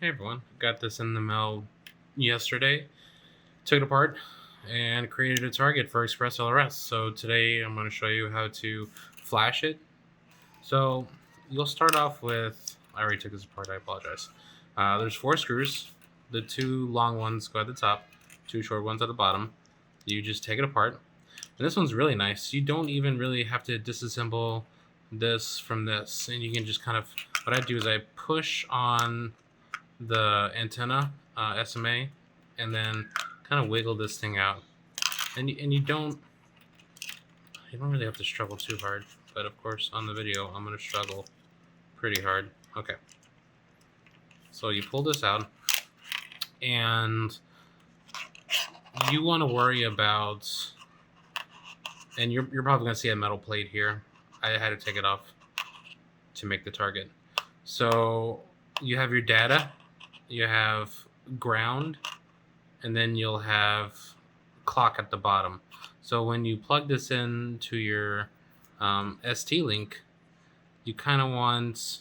Hey everyone, got this in the mail yesterday, took it apart, and created a target for ExpressLRS. So today I'm going to show you how to flash it. So you'll start off with, I already took this apart, I apologize. There's 4 screws. The 2 long ones go at the top, 2 short ones at the bottom. You just take it apart. And this one's really nice. You don't even really have to disassemble this from this. And you can just kind of, what I do is I push on the antenna SMA and then kind of wiggle this thing out, and you don't really have to struggle too hard, but of course on the video I'm going to struggle pretty hard. Okay, so you pull this out, and you want to worry about, and you're probably going to see a metal plate here. I had to take it off to make the target. So you have your data, you have ground, and then you'll have clock at the bottom. So when you plug this into your ST-Link, you kind of want,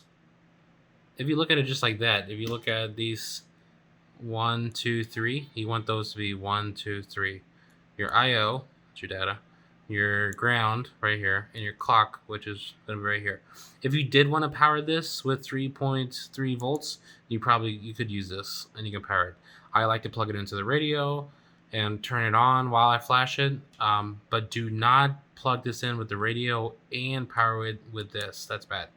if you look at it just like that, if you look at these 1, 2, 3, you want those to be 1, 2, 3. Your IO, that's your data, your ground right here, and your clock, which is going to be right here. If you did want to power this with 3.3 volts, you could use this and you can power it. I like to plug it into the radio and turn it on while I flash it, but do not plug this in with the radio and power it with this. That's bad.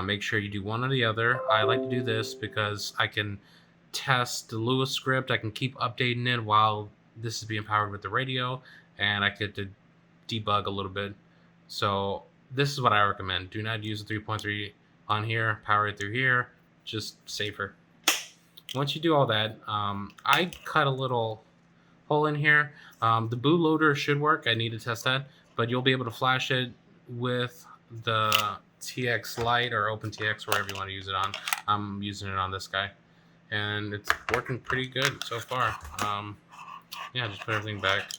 Make sure you do one or the other. I like to do this because I can test the Lewis script. I can keep updating it while this is being powered with the radio, and I get to debug a little bit. So this is what I recommend. Do not use the 3.3 on here. Power it through here. Just safer. Once you do all that, I cut a little hole in here. The bootloader should work. I need to test that, but you'll be able to flash it with the TX Lite or openTX, wherever you want to use it on. I'm using it on this guy, and it's working pretty good so far. Yeah, just put everything back.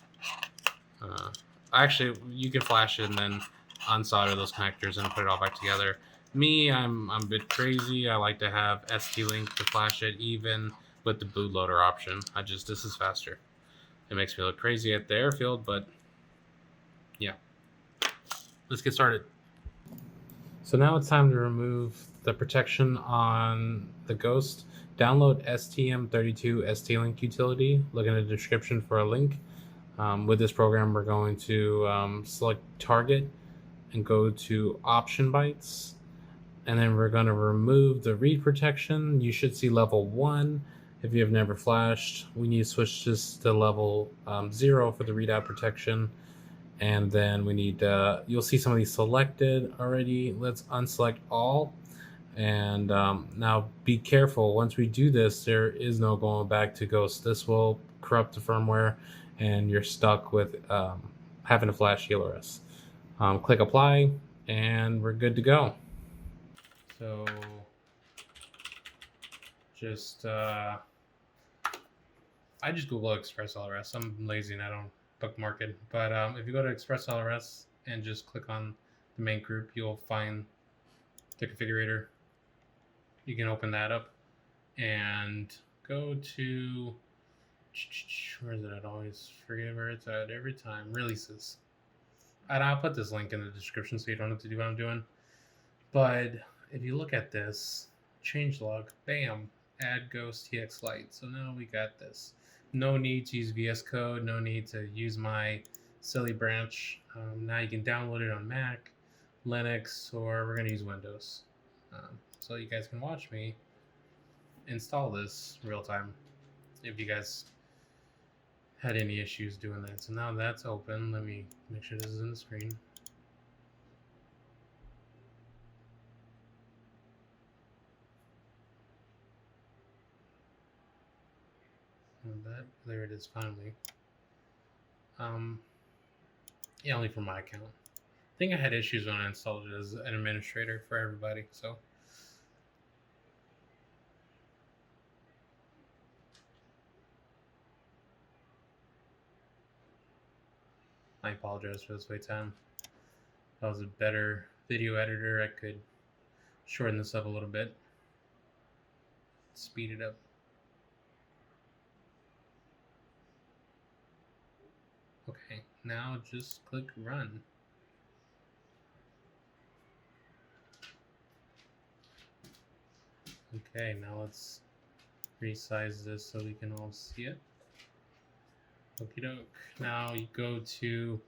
Actually, you can flash it and then unsolder those connectors and put it all back together. Me, I'm a bit crazy. I like to have STlink to flash it, even with the bootloader option. This is faster. It makes me look crazy at the airfield, but yeah. Let's get started. So now it's time to remove the protection on the Ghost. Download STM32 STlink Utility. Look in the description for a link. With this program, we're going to select target and go to option bytes. And then we're going to remove the read protection. You should see level 1. If you have never flashed, we need to switch this to level 0 for the readout protection. And then we need, you'll see some of these selected already. Let's unselect all. And now be careful. Once we do this, there is no going back to Ghost. This will corrupt the firmware, and you're stuck with having to flash ELRS. Click apply, and we're good to go. So just I just Google ExpressLRS. I'm lazy and I don't bookmark it. But if you go to ExpressLRS and just click on the main group, you'll find the configurator. You can open that up and go to, where is it? I always forget where it's at every time. Releases. And I'll put this link in the description so you don't have to do what I'm doing. But if you look at this, changelog, bam, add Ghost TX Lite. So now we got this. No need to use VS Code. No need to use my silly branch. Now you can download it on Mac, Linux, or we're going to use Windows. So you guys can watch me install this real time if you guys had any issues doing that. So now that's open. Let me make sure this is in the screen. There it is finally. Yeah, only for my account. I think I had issues when I installed it as an administrator for everybody, so. I apologize for this wait time. If I was a better video editor, I could shorten this up a little bit. speed it up. Okay, now just click run. Okay, now let's resize this so we can all see it. Okie doke. Now you go to,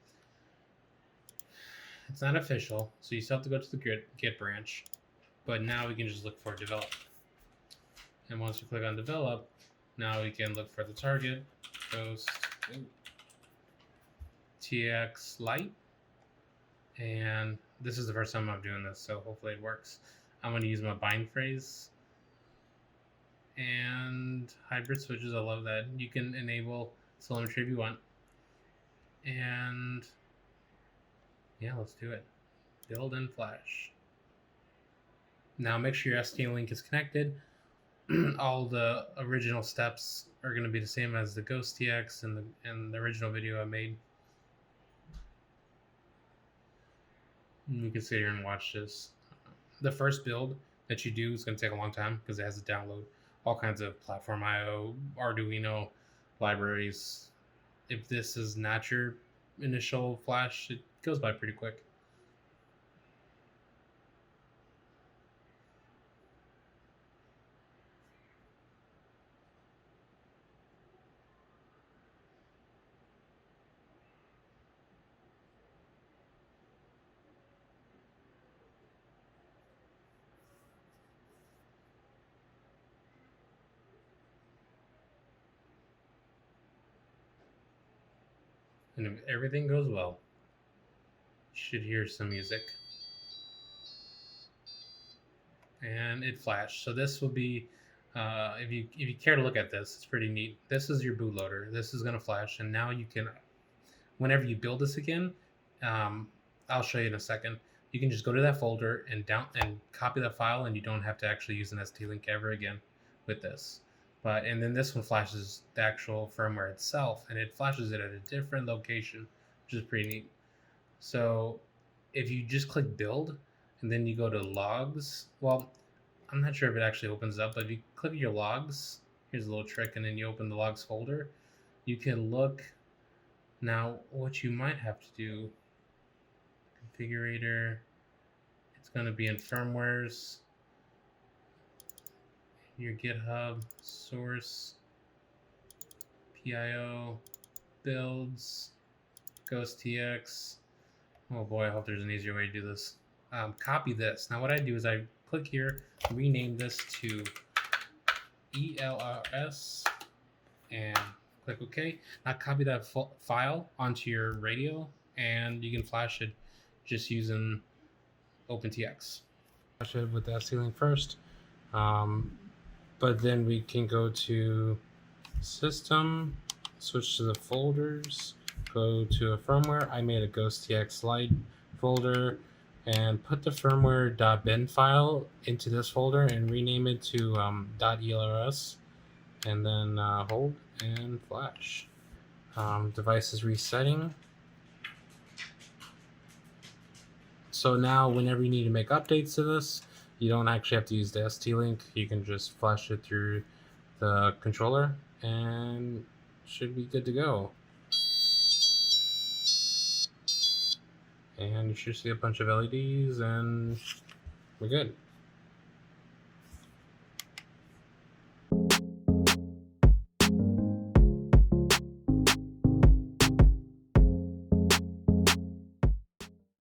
it's not official, so you still have to go to the Git branch, but now we can just look for develop. And once you click on develop, now we can look for the target, Ghost TX Lite. And this is the first time I'm doing this, so hopefully it works. I'm going to use my bind phrase and hybrid switches. I love that. You can enable telemetry if you want. And yeah, let's do it. Build and flash. Now make sure your STlink is connected. All the original steps are going to be the same as the Ghost TX and the original video I made. And you can sit here and watch this. The first build that you do is going to take a long time because it has to download all kinds of platform I/O, Arduino libraries. If this is not your initial flash, it goes by pretty quick. And if everything goes well, you should hear some music. And it flashed. So this will be, if you care to look at this, it's pretty neat. This is your bootloader. This is going to flash, and now you can, whenever you build this again, I'll show you in a second. You can just go to that folder and copy that file, and you don't have to actually use an STlink ever again with this. And then this one flashes the actual firmware itself, and it flashes it at a different location, which is pretty neat. So if you just click build and then you go to logs, well, I'm not sure if it actually opens up, but if you click your logs, here's a little trick, and then you open the logs folder, you can look. Now what you might have to do, configurator, it's going to be in firmwares, your GitHub, source, PIO, builds, Ghost TX. Oh boy, I hope there's an easier way to do this. Copy this. Now what I do is I click here, rename this to ELRS, and click OK. Now copy that file onto your radio, and you can flash it just using openTX. Flash it with the STlink first. But then we can go to System, switch to the folders, go to a firmware. I made a Ghost TX Lite folder and put the firmware.bin file into this folder and rename it to .ELRS, and then hold and flash. Device is resetting. So now whenever you need to make updates to this, you don't actually have to use the STlink. You can just flash it through the controller and should be good to go. And you should see a bunch of LEDs and we're good.